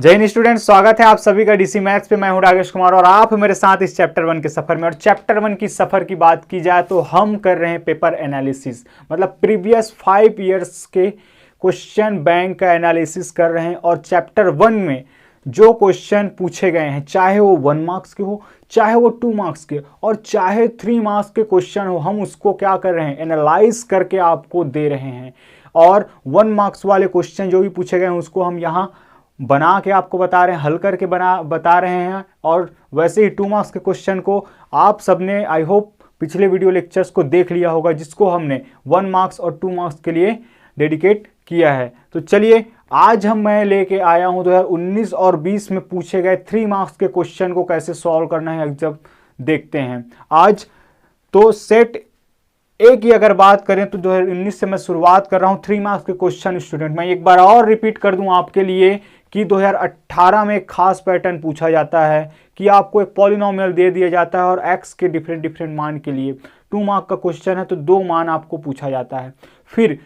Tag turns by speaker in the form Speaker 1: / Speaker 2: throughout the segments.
Speaker 1: जय हिंद स्टूडेंट, स्वागत है आप सभी का डीसी मैथ्स पे। मैं हूं राकेश कुमार और आप मेरे साथ इस चैप्टर 1 के सफर में। और चैप्टर 1 की सफर की बात की जाए तो हम कर रहे हैं पेपर एनालिसिस, मतलब प्रीवियस 5 ईयर्स के क्वेश्चन बैंक का एनालिसिस कर रहे हैं। और चैप्टर 1 में जो क्वेश्चन पूछे गए हैं, चाहे वो 1 मार्क्स के हो, चाहे वो 2 मार्क्स के और चाहे 3 मार्क्स के क्वेश्चन हो, हम उसको क्या कर रहे हैं, एनालाइज करके आपको दे रहे हैं। और 1 मार्क्स वाले क्वेश्चन जो भी पूछे गए हैं उसको हम यहाँ बना के आपको बता रहे हैं, हल करके बता रहे हैं। और वैसे ही 2 मार्क्स के क्वेश्चन को आप सबने आई होप पिछले वीडियो लेक्चर्स को देख लिया होगा, जिसको हमने 1 मार्क्स और 2 मार्क्स के लिए डेडिकेट किया है। तो चलिए आज मैं लेके आया हूं 2019 और 20 में पूछे गए 3 मार्क्स के क्वेश्चन को कैसे सॉल्व करना है जब देखते हैं आज। तो सेट ए की अगर बात करें तो 2019 से मैं शुरुआत कर रहा हूं 3 मार्क्स के क्वेश्चन। स्टूडेंट मैं एक बार और रिपीट कर दूं आपके लिए कि 2018 में एक खास पैटर्न पूछा जाता है कि आपको एक पॉलिनोमियल दे दिया जाता है और एक्स के डिफरेंट डिफरेंट मान के लिए 2 मार्क का क्वेश्चन है तो 2 मान आपको पूछा जाता है। फिर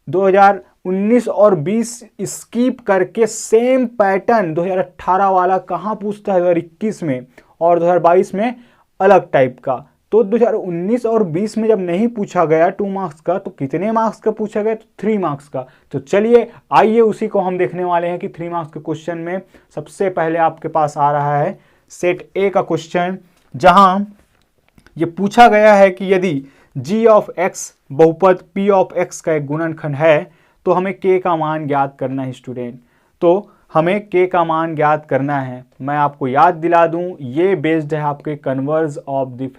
Speaker 1: 2019 और 20 स्कीप करके सेम पैटर्न 2018 वाला कहाँ पूछता है, 2021 में और 2022 में अलग टाइप का। तो 2019 और 20 में जब नहीं पूछा गया 2 मार्क्स का तो कितने मार्क्स का पूछा गया, तो 3 मार्क्स का। तो चलिए आइए उसी को हम देखने वाले हैं कि 3 मार्क्स के क्वेश्चन में सबसे पहले आपके पास आ रहा है सेट ए का क्वेश्चन, जहां ये पूछा गया है कि यदि g ऑफ x बहुपद p ऑफ x का एक गुणनखंड है तो हमें k का मान ज्ञात करना है। स्टूडेंट तो हमें k का मान ज्ञात करना है। मैं आपको याद दिला दूं, ये बेस्ड है आपके converse of the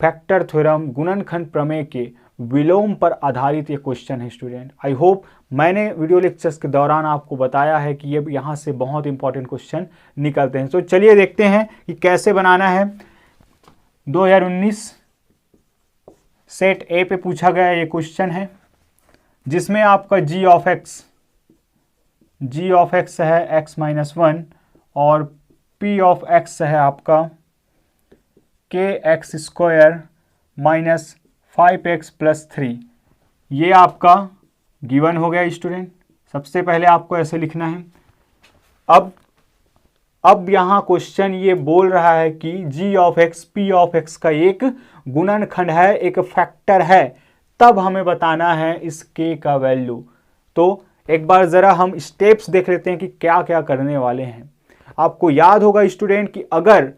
Speaker 1: factor theorem गुणनखंड प्रमेय के विलोम पर आधारित ये क्वेश्चन है। स्टूडेंट आई होप मैंने वीडियो लेक्चर्स के दौरान आपको बताया है कि ये यहाँ से बहुत इंपॉर्टेंट क्वेश्चन निकलते हैं। तो चलिए देखते हैं कि कैसे बनाना है। 2019 सेट ए पे पूछा गया ये क्वेश्चन है, जिसमें आपका g ऑफ x है x-1 और p ऑफ x है आपका kx square minus 5x plus 3। ये आपका गिवन हो गया। स्टूडेंट सबसे पहले आपको ऐसे लिखना है। अब यहाँ क्वेश्चन ये बोल रहा है कि g of x p of x का एक गुणनखंड है, एक फैक्टर है, तब हमें बताना है इस k का वैल्यू। तो एक बार ज़रा हम स्टेप्स देख लेते हैं कि क्या क्या करने वाले हैं। आपको याद होगा स्टूडेंट कि अगर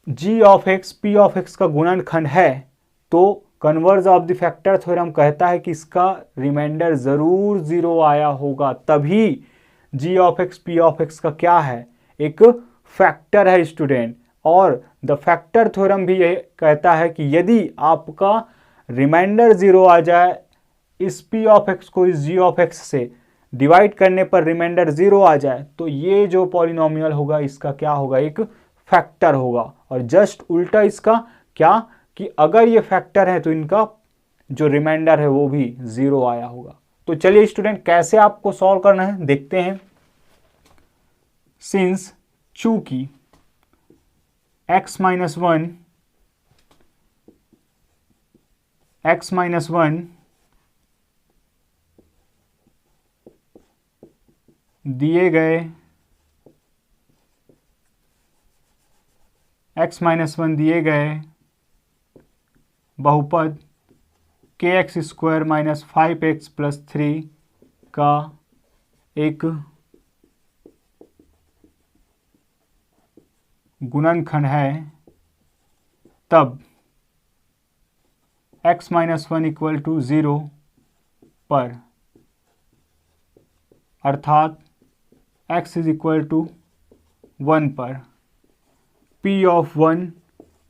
Speaker 1: g of x p of x का गुणनखंड है तो converge of the factor theorem कहता है कि इसका रिमाइंडर ज़रूर 0 आया होगा, तभी g of x p of x का क्या है, एक फैक्टर है। स्टूडेंट और द फैक्टर थ्योरम भी ये कहता है कि यदि आपका रिमाइंडर 0 आ जाए, इस p ऑफ x को इस g ऑफ x से डिवाइड करने पर रिमाइंडर 0 आ जाए, तो ये जो पॉलिनोमियल होगा इसका क्या होगा, एक फैक्टर होगा। और जस्ट उल्टा इसका क्या कि अगर ये फैक्टर है तो इनका जो रिमाइंडर है वो भी 0 आया होगा। तो चलिए स्टूडेंट कैसे आपको सॉल्व करना है देखते हैं। सिंस चूंकि x-1 दिए गए बहुपद kx square minus 5x plus 3 का एक गुणनखंड है, तब x-1 इक्वल टू 0 पर, अर्थात x इज इक्वल टू 1 पर p ऑफ 1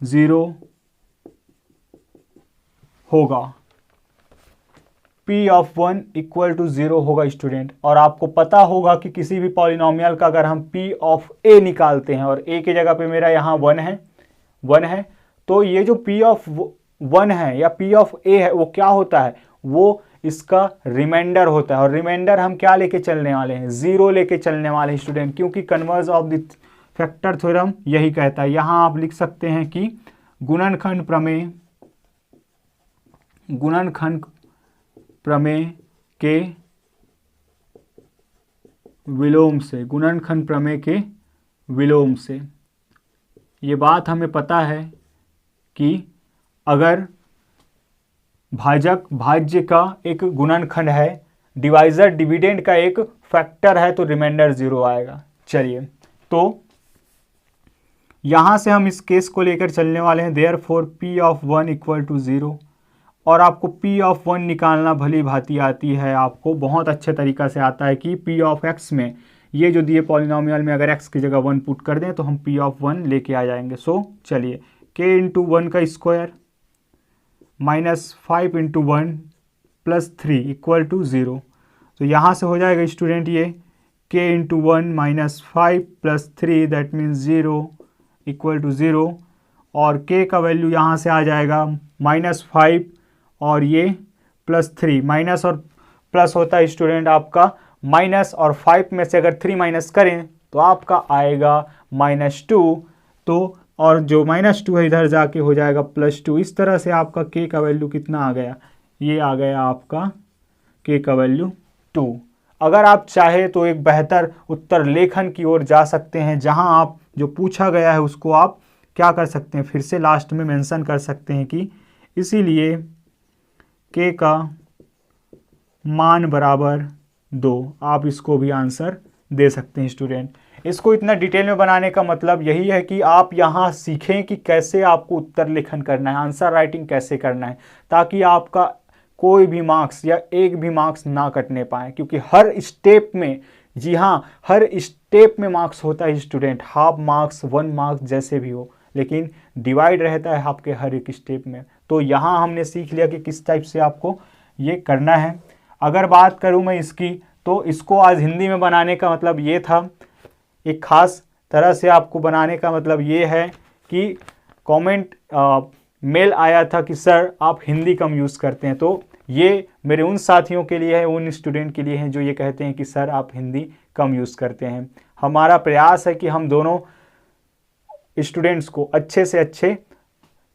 Speaker 1: 0 होगा। p ऑफ 1 इक्वल टू 0 होगा। स्टूडेंट और आपको पता होगा कि किसी भी पॉलिनोमियल का अगर हम p ऑफ a निकालते हैं और a की जगह पे मेरा यहाँ 1 है, तो ये जो p ऑफ 1 है या p ऑफ a है वो क्या होता है, वो इसका रिमाइंडर होता है। और रिमाइंडर हम क्या लेके चलने वाले हैं, 0 लेके चलने वाले हैं। स्टूडेंट क्योंकि converge of the factor theorem यही कहता है। यहाँ आप लिख सकते हैं कि गुणनखंड प्रमेय के विलोम से, गुणनखंड प्रमेय के विलोम से। ये बात हमें पता है कि अगर भाजक भाज्य का एक गुणनखंड है, डिवाइजर डिविडेंड का एक फैक्टर है, तो रिमाइंडर 0 आएगा। चलिए, तो यहां से हम इस केस को लेकर चलने वाले हैं। Therefore P of 1 equal to 0, और आपको P ऑफ 1 निकालना भली भांति आती है, आपको बहुत अच्छे तरीक़ा से आता है कि P ऑफ x में ये जो दिए पॉलिनोमियल में अगर x की जगह 1 पुट कर दें तो हम P ऑफ 1 लेके आ जाएंगे। सो चलिए, k इंटू 1 का square minus 5 into 1 plus 3 equal to 0। तो यहाँ से हो जाएगा स्टूडेंट ये k into 1 minus 5 plus 3 that means 0 equal to 0, और k का वैल्यू यहाँ से आ जाएगा -5 और ये +3। माइनस और प्लस होता है स्टूडेंट आपका माइनस, और 5 में से अगर 3 माइनस करें तो आपका आएगा -2। तो और जो -2 है इधर जाके हो जाएगा +2। इस तरह से आपका k का वैल्यू कितना आ गया, ये आ गया आपका k का वैल्यू 2। अगर आप चाहे तो एक बेहतर उत्तर लेखन की ओर जा सकते हैं, जहां आप जो पूछा गया है उसको आप क्या कर सकते हैं, फिर से लास्ट में मेंशन कर सकते हैं कि इसीलिए k का मान बराबर 2। आप इसको भी आंसर दे सकते हैं स्टूडेंट। इसको इतना डिटेल में बनाने का मतलब यही है कि आप यहाँ सीखें कि कैसे आपको उत्तर लेखन करना है, आंसर राइटिंग कैसे करना है, ताकि आपका कोई भी मार्क्स या एक भी मार्क्स ना कटने पाए। क्योंकि हर स्टेप में, जी हाँ, हर स्टेप में मार्क्स होता है स्टूडेंट, हाफ मार्क्स 1 मार्क्स जैसे भी हो, लेकिन डिवाइड रहता है आपके हर एक स्टेप में। तो यहाँ हमने सीख लिया कि किस टाइप से आपको ये करना है। अगर बात करूँ मैं इसकी, तो इसको आज हिंदी में बनाने का मतलब ये था, एक ख़ास तरह से आपको बनाने का मतलब ये है कि कमेंट मेल आया था कि सर आप हिंदी कम यूज़ करते हैं। तो ये मेरे उन साथियों के लिए है, उन स्टूडेंट के लिए हैं जो ये कहते हैं कि सर आप हिंदी कम यूज़ करते हैं। हमारा प्रयास है कि हम दोनों स्टूडेंट्स को अच्छे से अच्छे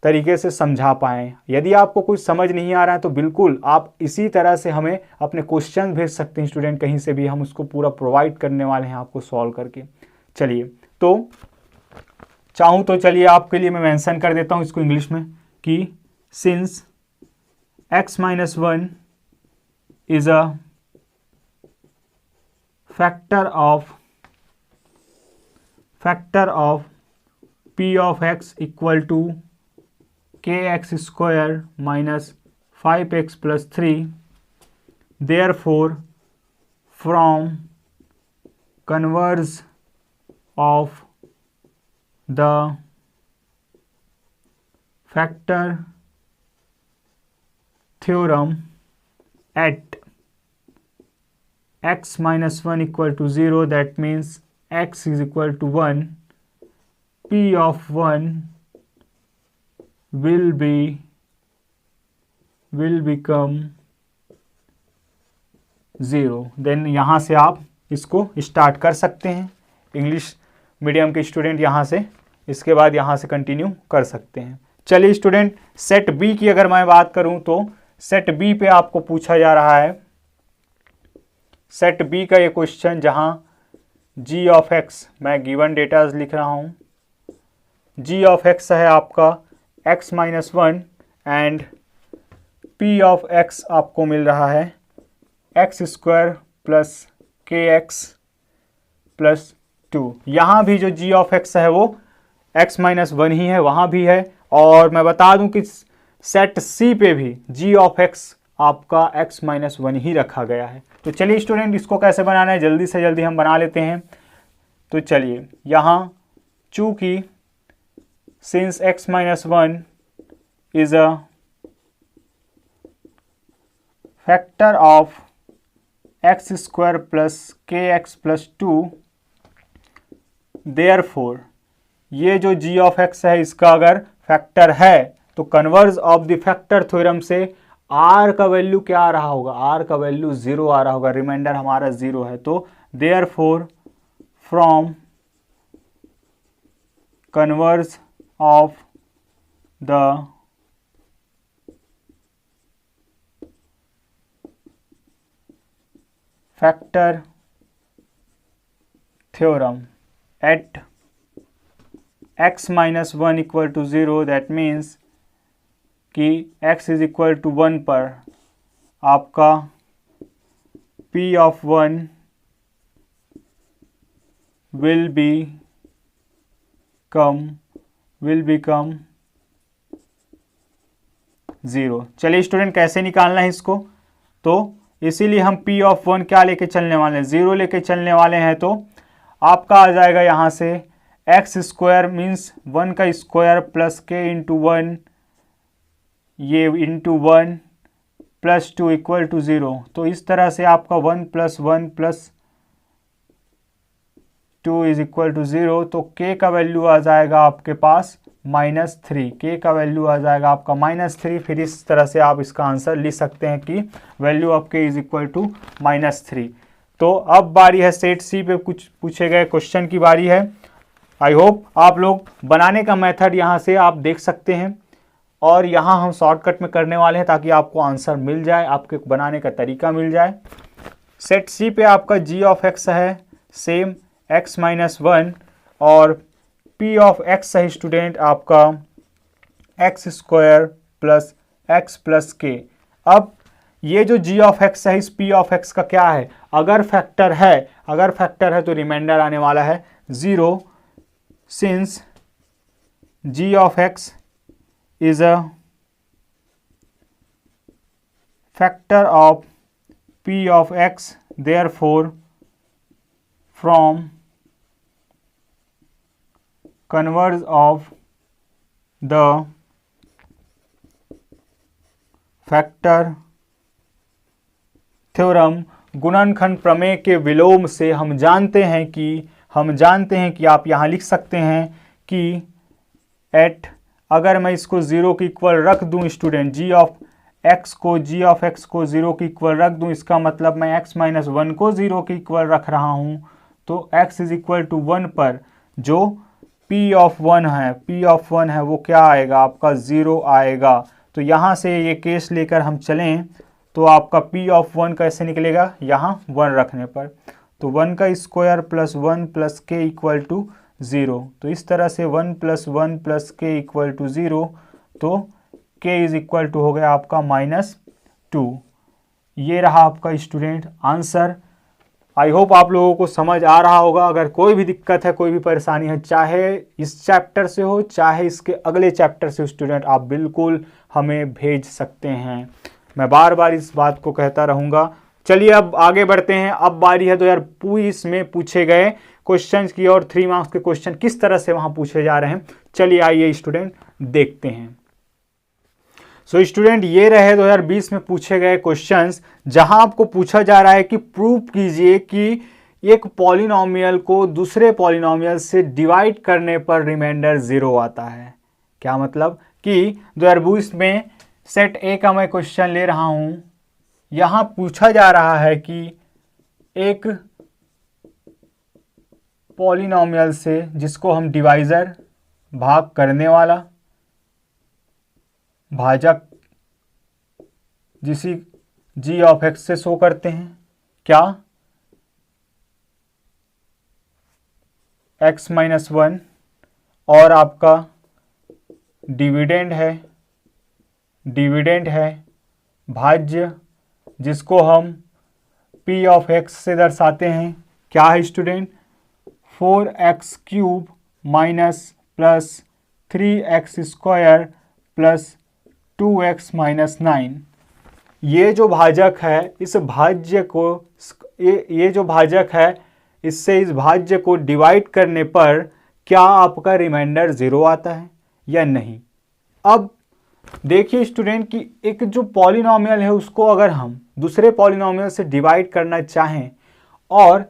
Speaker 1: तरीके से समझा पाएँ। यदि आपको कुछ समझ नहीं आ रहा है तो बिल्कुल आप इसी तरह से हमें अपने क्वेश्चन भेज सकते हैं स्टूडेंट, कहीं से भी हम उसको पूरा प्रोवाइड करने वाले हैं आपको सॉल्व करके। चलिए, तो चाहूँ तो चलिए आपके लिए मैं मेंशन कर देता हूँ इसको इंग्लिश में कि since x - 1 is a factor of p of x equal to kx square minus 5x plus 3, therefore from converse of the factor theorem at x minus 1 equal to 0, that means x is equal to 1, p of 1 will become 0। Then यहाँ से आप इसको start कर सकते हैं। English medium के student यहाँ से इसके बाद यहाँ से कंटिन्यू कर सकते हैं। चलिए स्टूडेंट, सेट बी की अगर मैं बात करूँ तो सेट बी पे आपको पूछा जा रहा है, सेट बी का ये क्वेश्चन जहाँ g ऑफ x, मैं गिवन डेटा लिख रहा हूँ, g ऑफ x है आपका x minus 1 and p of x आपको मिल रहा है x स्क्वायर प्लस के एक्स प्लस 2। यहाँ भी जो g ऑफ x है वो x माइनस 1 ही है, वहाँ भी है। और मैं बता दूं कि सेट C पे भी g ऑफ x आपका x माइनस 1 ही रखा गया है। तो चलिए स्टूडेंट, इसको कैसे बनाना है जल्दी से जल्दी हम बना लेते हैं। तो चलिए, यहाँ चूँकि since x minus 1 is a factor of x square plus के एक्स प्लस 2, देयरफॉर ये जो g ऑफ x है इसका अगर फैक्टर है तो converge of the factor theorem से r का वैल्यू क्या आ रहा होगा, r का वैल्यू 0 आ रहा होगा, रिमाइंडर हमारा 0 है। तो therefore from converse of the factor theorem at x minus 1 equal to 0, that means कि x is equal to 1 पर आपका p of 1 will become 0। चलिए स्टूडेंट, कैसे निकालना है इसको, तो इसीलिए हम p of 1 क्या लेके चलने वाले हैं, 0 लेके चलने वाले हैं। तो आपका आ जाएगा यहाँ से एक्स स्क्वायर मीन्स 1 का स्क्वायर प्लस के इंटू 1, ये इंटू 1 प्लस 2 इक्वल टू 0। तो इस तरह से आपका 1 plus 1 plus 2 is equal to 0। तो k का वैल्यू आ जाएगा आपके पास -3, k का वैल्यू आ जाएगा आपका -3। फिर इस तरह से आप इसका आंसर लिख सकते हैं कि value of k is equal to -3। तो अब बारी है सेट सी पे कुछ पूछे गए क्वेश्चन की बारी है। आई होप आप लोग बनाने का मेथड यहाँ से आप देख सकते हैं, और यहाँ हम शॉर्टकट में करने वाले हैं ताकि आपको आंसर मिल जाए, आपके बनाने का तरीका मिल जाए। सेट सी पे आपका g ऑफ x है सेम x माइनस 1, और p ऑफ x है स्टूडेंट आपका x square plus x plus k। अब ये जो g ऑफ x है इस p ऑफ x का क्या है, अगर फैक्टर है तो रिमाइंडर आने वाला है 0, since g of x is a factor of p of x, therefore from converse of the factor theorem, गुणनखंड प्रमेय के विलोम से हम जानते हैं कि आप यहाँ लिख सकते हैं कि एट, अगर मैं इसको 0 के इक्वल रख दूं स्टूडेंट, g ऑफ x को 0 के इक्वल रख दूं, इसका मतलब मैं x माइनस 1 को 0 के इक्वल रख रहा हूं। तो x इज इक्वल टू 1 पर जो p ऑफ 1 है वो क्या आएगा आपका 0 आएगा। तो यहाँ से ये केस लेकर हम चलें तो आपका p ऑफ 1 कैसे निकलेगा, यहाँ 1 रखने पर, तो 1 का square plus 1 plus k equal to 0। तो इस तरह से 1 plus 1 plus k equal to 0, तो k इज इक्वल टू हो गया आपका -2। ये रहा आपका स्टूडेंट आंसर। आई होप आप लोगों को समझ आ रहा होगा। अगर कोई भी दिक्कत है, कोई भी परेशानी है, चाहे इस चैप्टर से हो चाहे इसके अगले चैप्टर से, स्टूडेंट आप बिल्कुल हमें भेज सकते हैं। मैं बार बार इस बात को कहता रहूँगा। चलिए अब आगे बढ़ते हैं। अब बारी है 2020 में पूछे गए क्वेश्चंस की, और 3 मार्क्स के क्वेश्चन किस तरह से वहां पूछे जा रहे हैं। चलिए आइए स्टूडेंट देखते हैं। सो स्टूडेंट, ये रहे 2020 में पूछे गए क्वेश्चंस, जहां आपको पूछा जा रहा है कि प्रूव कीजिए कि एक पॉलिनोमियल को दूसरे पॉलिनोमियल से डिवाइड करने पर रिमाइंडर 0 आता है। क्या मतलब कि 2020 में सेट ए का मैं क्वेश्चन ले रहा हूं। यहां पूछा जा रहा है कि एक पॉलिनोमियल से, जिसको हम डिवाइजर भाग करने वाला, भाजक जिसे g ऑफ x से शो करते हैं, क्या x माइनस 1, और आपका डिविडेंड है भाज्य जिसको हम p ऑफ x से दर्शाते हैं। क्या है student, 4x cube minus plus 3x square plus 2x minus 9। ये जो भाजक है, इस भाज्य को, ये जो भाजक है, इससे इस भाज्य को डिवाइड करने पर क्या आपका रिमाइंडर 0 आता है या नहीं। अब देखिए स्टूडेंट कि एक जो पॉलिनोमियल है उसको अगर हम दूसरे पॉलिनोमियल से डिवाइड करना चाहें और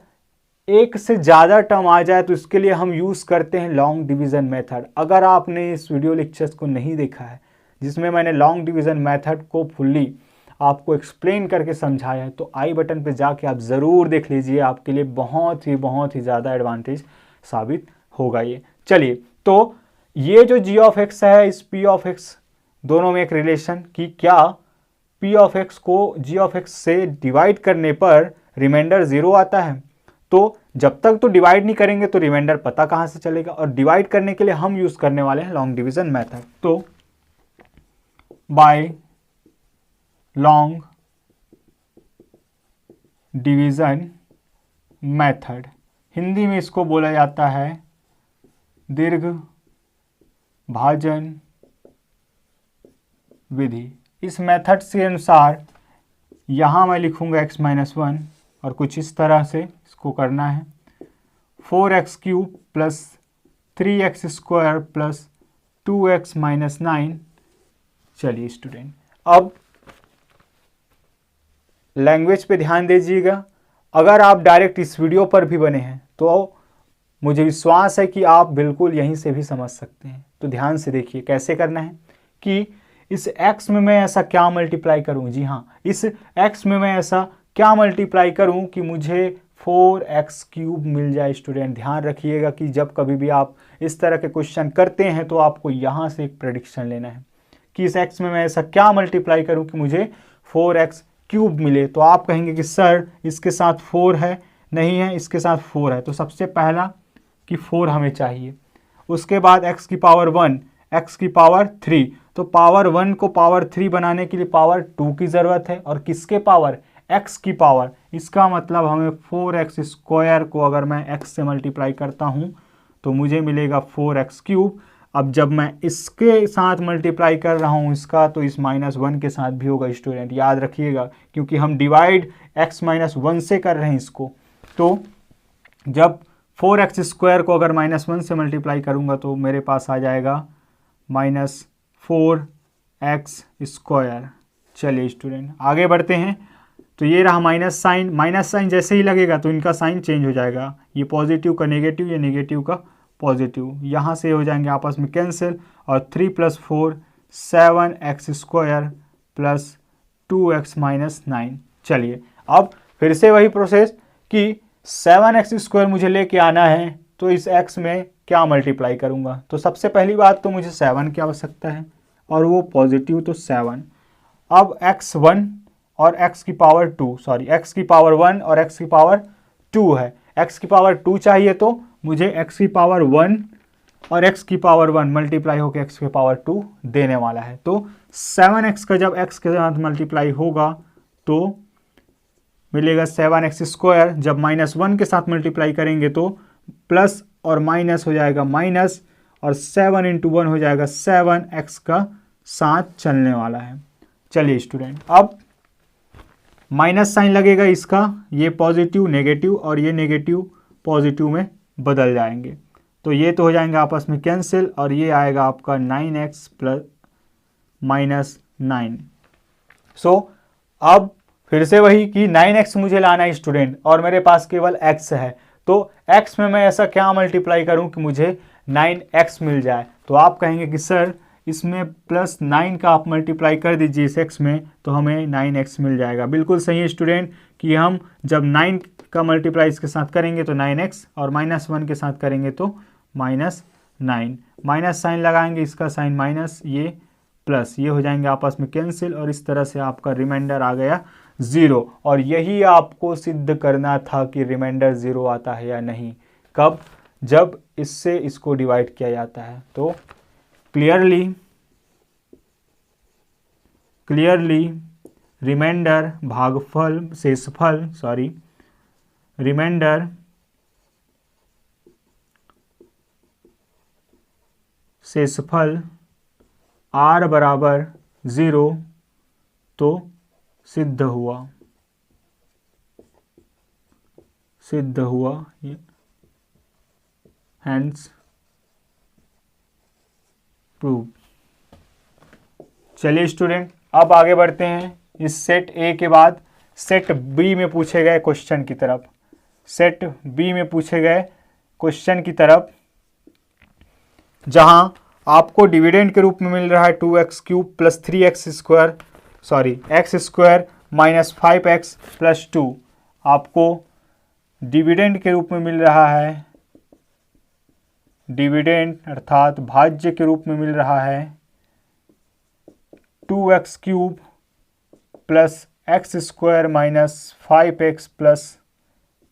Speaker 1: एक से ज़्यादा टर्म आ जाए तो इसके लिए हम यूज़ करते हैं लॉन्ग डिवीज़न मेथड। अगर आपने इस वीडियो लेक्चर्स को नहीं देखा है जिसमें मैंने लॉन्ग डिवीज़न मेथड को फुल्ली आपको एक्सप्लेन करके समझाया है, तो आई बटन पे जाके आप ज़रूर देख लीजिए, आपके लिए बहुत ही ज़्यादा एडवांटेज साबित होगा ये। चलिए, तो ये जो g ऑफ x है, इस p ऑफ x दोनों में एक रिलेशन कि क्या p ऑफ x को g ऑफ x से डिवाइड करने पर रिमाइंडर 0 आता है। तो जब तक तो डिवाइड नहीं करेंगे तो रिमाइंडर पता कहाँ से चलेगा, और डिवाइड करने के लिए हम यूज करने वाले हैं लॉन्ग डिवीजन मेथड। तो by long division method, Hindi में इसको बोला जाता है दीर्घ भाजन विधि। इस मेथड के अनुसार यहाँ मैं लिखूंगा x-1 और कुछ इस तरह से इसको करना है, 4x³ plus 3x² plus 2x minus 9। चलिए स्टूडेंट, अब लैंग्वेज पे ध्यान दीजिएगा। अगर आप डायरेक्ट इस वीडियो पर भी बने हैं तो मुझे विश्वास है कि आप बिल्कुल यहीं से भी समझ सकते हैं। तो ध्यान से देखिए कैसे करना है कि इस x में मैं ऐसा क्या मल्टीप्लाई करूं। जी हाँ, इस x में मैं ऐसा क्या मल्टीप्लाई करूं कि मुझे 4x³ मिल जाए। स्टूडेंट ध्यान रखिएगा कि जब कभी भी आप इस तरह के क्वेश्चन करते हैं तो आपको यहाँ से एक प्रेडिक्शन लेना है कि इस x में मैं ऐसा क्या मल्टीप्लाई करूं कि मुझे 4x³ मिले। तो आप कहेंगे कि सर इसके साथ 4 है, नहीं है, इसके साथ 4 है। तो सबसे पहला कि 4 हमें चाहिए, उसके बाद x की पावर 1, x की पावर 3। तो पावर 1 को पावर 3 बनाने के लिए पावर 2 की ज़रूरत है, और किसके पावर, x की पावर। इसका मतलब हमें 4x² को अगर मैं x से मल्टीप्लाई करता हूँ तो मुझे मिलेगा 4x³। अब जब मैं इसके साथ मल्टीप्लाई कर रहा हूँ इसका, तो इस -1 के साथ भी होगा। स्टूडेंट याद रखिएगा, क्योंकि हम डिवाइड x-1 से कर रहे हैं इसको। तो जब 4x² को अगर -1 से मल्टीप्लाई करूँगा तो मेरे पास आ जाएगा -4x²। चलिए स्टूडेंट आगे बढ़ते हैं। तो ये रहा माइनस साइन जैसे ही लगेगा तो इनका साइन चेंज हो जाएगा, ये पॉजिटिव का नेगेटिव, ये नेगेटिव का पॉजिटिव, यहाँ से हो जाएंगे आपस में कैंसिल, और 3 + 4 7x² प्लस 2x माइनस 9। चलिए अब फिर से वही प्रोसेस कि 7x² मुझे लेके आना है, तो इस x में क्या मल्टीप्लाई करूँगा। तो सबसे पहली बात तो मुझे 7 की आवश्यकता है, और वो पॉजिटिव तो 7। अब x1 और x की पावर 2, सॉरी x की पावर 1 और x की पावर 2 है। x की पावर 2 चाहिए तो मुझे x की पावर 1 और x की पावर 1 मल्टीप्लाई होकर x की पावर 2 देने वाला है। तो 7x का जब x के साथ मल्टीप्लाई होगा तो मिलेगा 7x²। जब -1 के साथ मल्टीप्लाई करेंगे तो प्लस और माइनस हो जाएगा माइनस, और 7 × 1 हो जाएगा 7x का साथ चलने वाला है। चलिए स्टूडेंट, अब माइनस साइन लगेगा इसका, ये पॉजिटिव नेगेटिव और ये नेगेटिव पॉजिटिव में बदल जाएंगे, तो ये तो हो जाएंगे आपस में कैंसिल, और ये आएगा आपका 9x प्लस -9। सो अब फिर से वही कि 9x मुझे लाना है स्टूडेंट, और मेरे पास केवल x है। तो x में मैं ऐसा क्या मल्टीप्लाई करूं कि मुझे 9x मिल जाए। तो आप कहेंगे कि सर इसमें +9 का आप मल्टीप्लाई कर दीजिए इस x में, तो हमें 9x मिल जाएगा। बिल्कुल सही है स्टूडेंट कि हम जब 9 का मल्टीप्लाई इसके साथ करेंगे तो 9x, और -1 के साथ करेंगे तो -9। माइनस साइन लगाएंगे, इसका साइन माइनस, ये प्लस, ये हो जाएंगे आपस में कैंसिल, और इस तरह से आपका रिमाइंडर आ गया 0। और यही आपको सिद्ध करना था कि रिमाइंडर 0 आता है या नहीं। कब, जब इससे इसको डिवाइड किया जाता है। तो क्लियरली रिमाइंडर भागफल शेषफल, सॉरी रिमाइंडर शेषफल r बराबर 0 तो सिद्ध हुआ हैंस प्रूव। चलिए स्टूडेंट, अब आगे बढ़ते हैं इस सेट ए के बाद सेट बी में पूछे गए क्वेश्चन की तरफ। सेट बी में पूछे गए क्वेश्चन की तरफ, जहां आपको डिविडेंड के रूप में मिल रहा है 2x³ plus 3x², sorry x² minus 5x plus 2। आपको डिविडेंड के रूप में मिल रहा है, डिविडेंड अर्थात भाज्य के रूप में मिल रहा है 2x³ plus x² minus 5x plus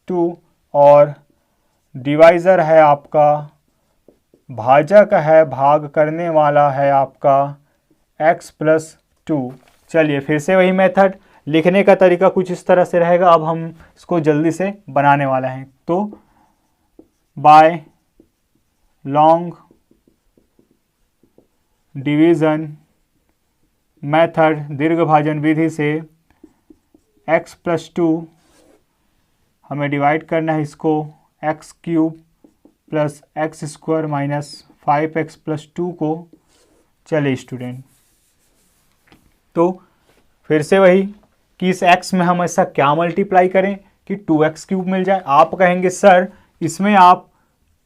Speaker 1: 2 और डिवाइज़र है आपका, भाजक है, भाग करने वाला है आपका x+2। चलिए फिर से वही मेथड, लिखने का तरीका कुछ इस तरह से रहेगा। अब हम इसको जल्दी से बनाने वाले हैं। तो बाय लॉन्ग डिवीज़न मेथड, दीर्घ भाजन विधि से x+2 हमें डिवाइड करना है इसको x³ plus x² minus 5x+2 को। चलिए स्टूडेंट, तो फिर से वही कि इस x में हम ऐसा क्या मल्टीप्लाई करें कि 2x³ मिल जाए। आप कहेंगे सर इसमें आप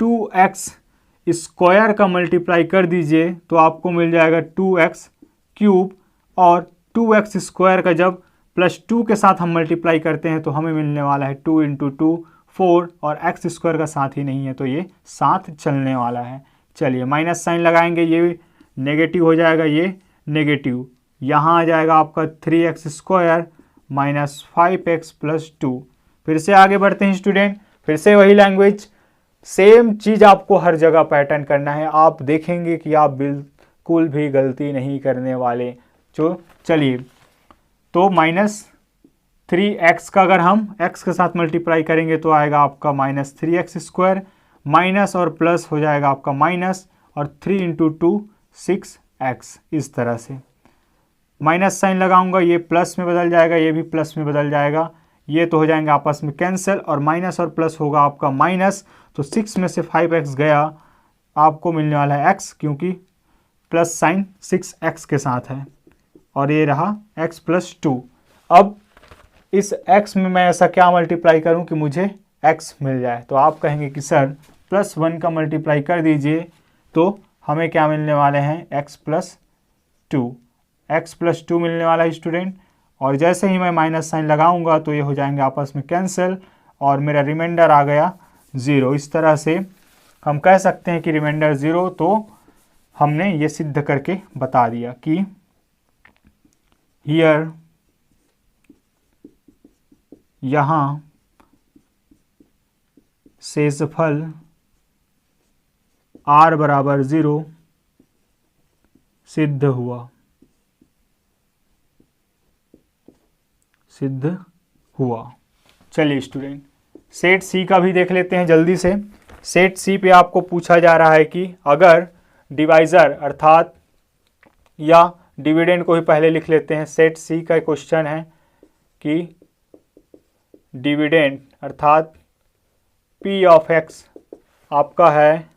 Speaker 1: 2x² का मल्टीप्लाई कर दीजिए तो आपको मिल जाएगा 2x³ और 2x² का जब +2 के साथ हम मल्टीप्लाई करते हैं तो हमें मिलने वाला है 2 × 2 4 और x² का साथ ही नहीं है तो ये साथ चलने वाला है। चलिए माइनस साइन लगाएंगे, ये नेगेटिव हो जाएगा, ये नेगेटिव, यहाँ आ जाएगा आपका 3x² माइनस 5x+2। फिर से आगे बढ़ते हैं स्टूडेंट, फिर से वही लैंग्वेज, सेम चीज़ आपको हर जगह पैटर्न करना है। आप देखेंगे कि आप बिल्कुल भी गलती नहीं करने वाले। जो चलिए, तो -3x का अगर हम x के साथ मल्टीप्लाई करेंगे तो आएगा आपका -3x², माइनस और प्लस हो जाएगा आपका माइनस, और 3 × 2 6x। इस तरह से माइनस साइन लगाऊंगा, ये प्लस में बदल जाएगा, ये भी प्लस में बदल जाएगा, ये तो हो जाएंगे आपस में कैंसिल, और माइनस और प्लस होगा आपका माइनस, तो 6 में से 5x गया, आपको मिलने वाला है x, क्योंकि प्लस साइन 6x के साथ है, और ये रहा x+2। अब इस x में मैं ऐसा क्या मल्टीप्लाई करूं कि मुझे x मिल जाए। तो आप कहेंगे कि सर +1 का मल्टीप्लाई कर दीजिए तो हमें क्या मिलने वाले हैं x+2 मिलने वाला है स्टूडेंट। और जैसे ही मैं माइनस साइन लगाऊंगा तो ये हो जाएंगे आपस में कैंसिल, और मेरा रिमाइंडर आ गया 0। इस तरह से हम कह सकते हैं कि रिमाइंडर 0। तो हमने ये सिद्ध करके बता दिया कि हियर, यहाँ शेषफल r बराबर 0 सिद्ध हुआ। चलिए स्टूडेंट, सेट सी का भी देख लेते हैं जल्दी से। सेट सी पे आपको पूछा जा रहा है कि अगर डिवाइज़र अर्थात, या डिविडेंड को ही पहले लिख लेते हैं। सेट सी का क्वेश्चन है कि डिविडेंड अर्थात p ऑफ x आपका है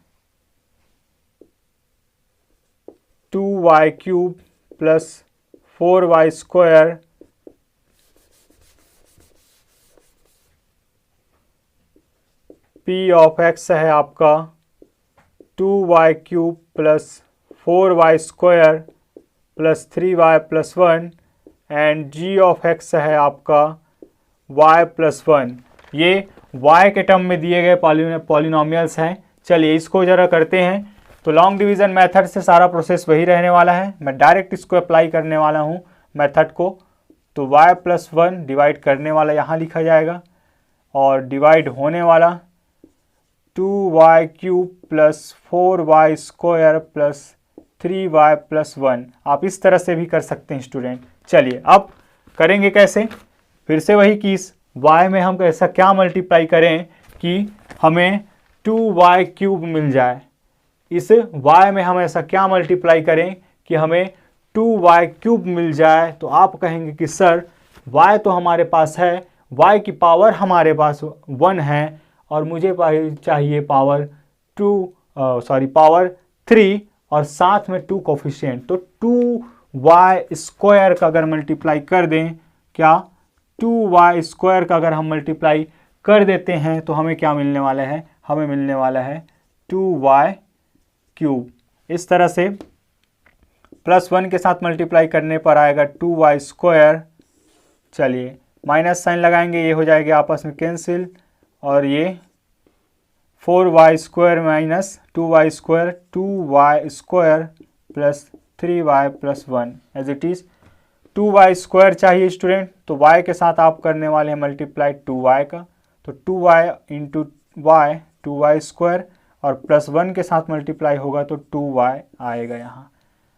Speaker 1: 2y³ plus 4y², p of x है आपका 2y³ plus 4y² plus 3y+1, and g of x है आपका y+1। ये y के टर्म में दिए गए पॉलिनोमियल्स हैं। चलिए इसको ज़रा करते हैं। तो लॉन्ग डिवीज़न मेथड से सारा प्रोसेस वही रहने वाला है, मैं डायरेक्ट इसको अप्लाई करने वाला हूँ मेथड को। तो y+1 डिवाइड करने वाला यहाँ लिखा जाएगा, और डिवाइड होने वाला 2y³ plus 4y² plus 3y+1। आप इस तरह से भी कर सकते हैं स्टूडेंट। चलिए अब करेंगे कैसे। फिर से वही कि इस y में हम ऐसा क्या मल्टीप्लाई करें कि हमें 2y³ मिल जाए। इस y में हम ऐसा क्या मल्टीप्लाई करें कि हमें 2y³ मिल जाए। तो आप कहेंगे कि सर y तो हमारे पास है, y की पावर हमारे पास 1 है, और मुझे चाहिए पावर 3 और साथ में 2 कोफिशिएंट। तो 2y² का अगर मल्टीप्लाई कर दें, क्या 2y² का अगर हम मल्टीप्लाई कर देते हैं तो हमें क्या मिलने वाला है, हमें मिलने वाला है 2y³। इस तरह से +1 के साथ मल्टीप्लाई करने पर आएगा 2y²। चलिए माइनस साइन लगाएंगे, ये हो जाएगी आपस में कैंसिल, और ये 4y² minus 2y² 2y² plus 3y+1 as it is. 2y² चाहिए स्टूडेंट, तो y के साथ आप करने वाले हैं मल्टीप्लाई 2y का, तो 2y into y 2y square और प्लस 1 के साथ मल्टीप्लाई होगा तो 2y आएगा। यहाँ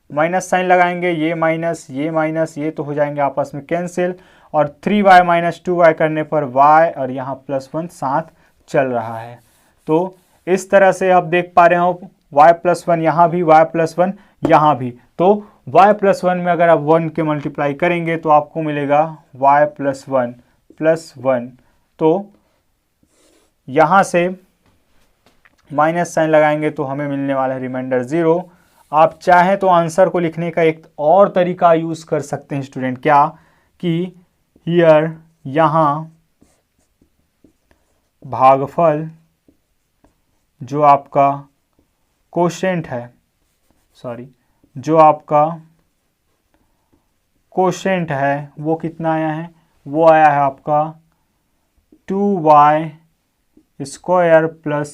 Speaker 1: माइनस साइन लगाएंगे, ये माइनस ये तो हो जाएंगे आपस में कैंसिल, और 3y माइनस 2y करने पर y और यहाँ प्लस 1 साथ चल रहा है। तो इस तरह से आप देख पा रहे हो y प्लस 1 यहाँ भी, y प्लस 1 यहाँ भी। तो y प्लस 1 में अगर आप 1 के मल्टीप्लाई करेंगे तो आपको मिलेगा y प्लस 1 प्लस 1। तो यहाँ से माइनस साइन लगाएंगे तो हमें मिलने वाला है रिमाइंडर 0। आप चाहें तो आंसर को लिखने का एक और तरीका यूज़ कर सकते हैं स्टूडेंट, क्या कि हियर यहाँ भागफल जो आपका कोशेंट है, जो आपका कोशेंट है वो कितना आया है, वो आया है आपका 2y square plus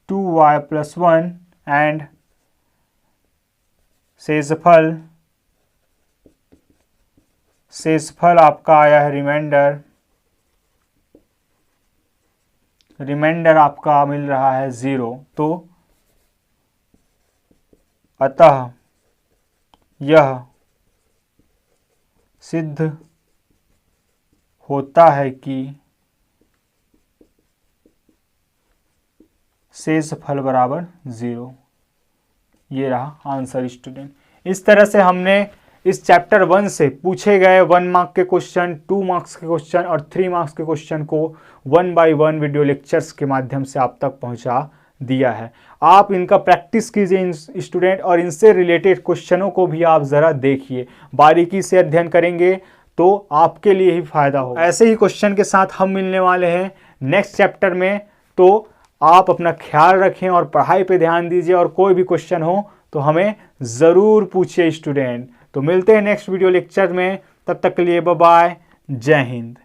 Speaker 1: 2y plus 1 and शेषफल आपका आया है रिमाइंडर आपका मिल रहा है 0। तो अतः यह सिद्ध होता है कि शेषफल बराबर 0। ये रहा आंसर स्टूडेंट। इस तरह से हमने इस चैप्टर 1 से पूछे गए 1 मार्क के क्वेश्चन, 2 मार्क्स के क्वेश्चन और 3 मार्क्स के क्वेश्चन को 1 बाय 1 वीडियो लेक्चर्स के माध्यम से आप तक पहुंचा दिया है। आप इनका प्रैक्टिस कीजिए स्टूडेंट, और इनसे रिलेटेड क्वेश्चनों को भी आप ज़रा देखिए, बारीकी से अध्ययन करेंगे तो आपके लिए ही फायदा होगा। ऐसे ही क्वेश्चन के साथ हम मिलने वाले हैं नेक्स्ट चैप्टर में। तो आप अपना ख्याल रखें और पढ़ाई पे ध्यान दीजिए, और कोई भी क्वेश्चन हो तो हमें ज़रूर पूछिए स्टूडेंट। तो मिलते हैं नेक्स्ट वीडियो लेक्चर में, तब तक के लिए बाय बाय, जय हिंद।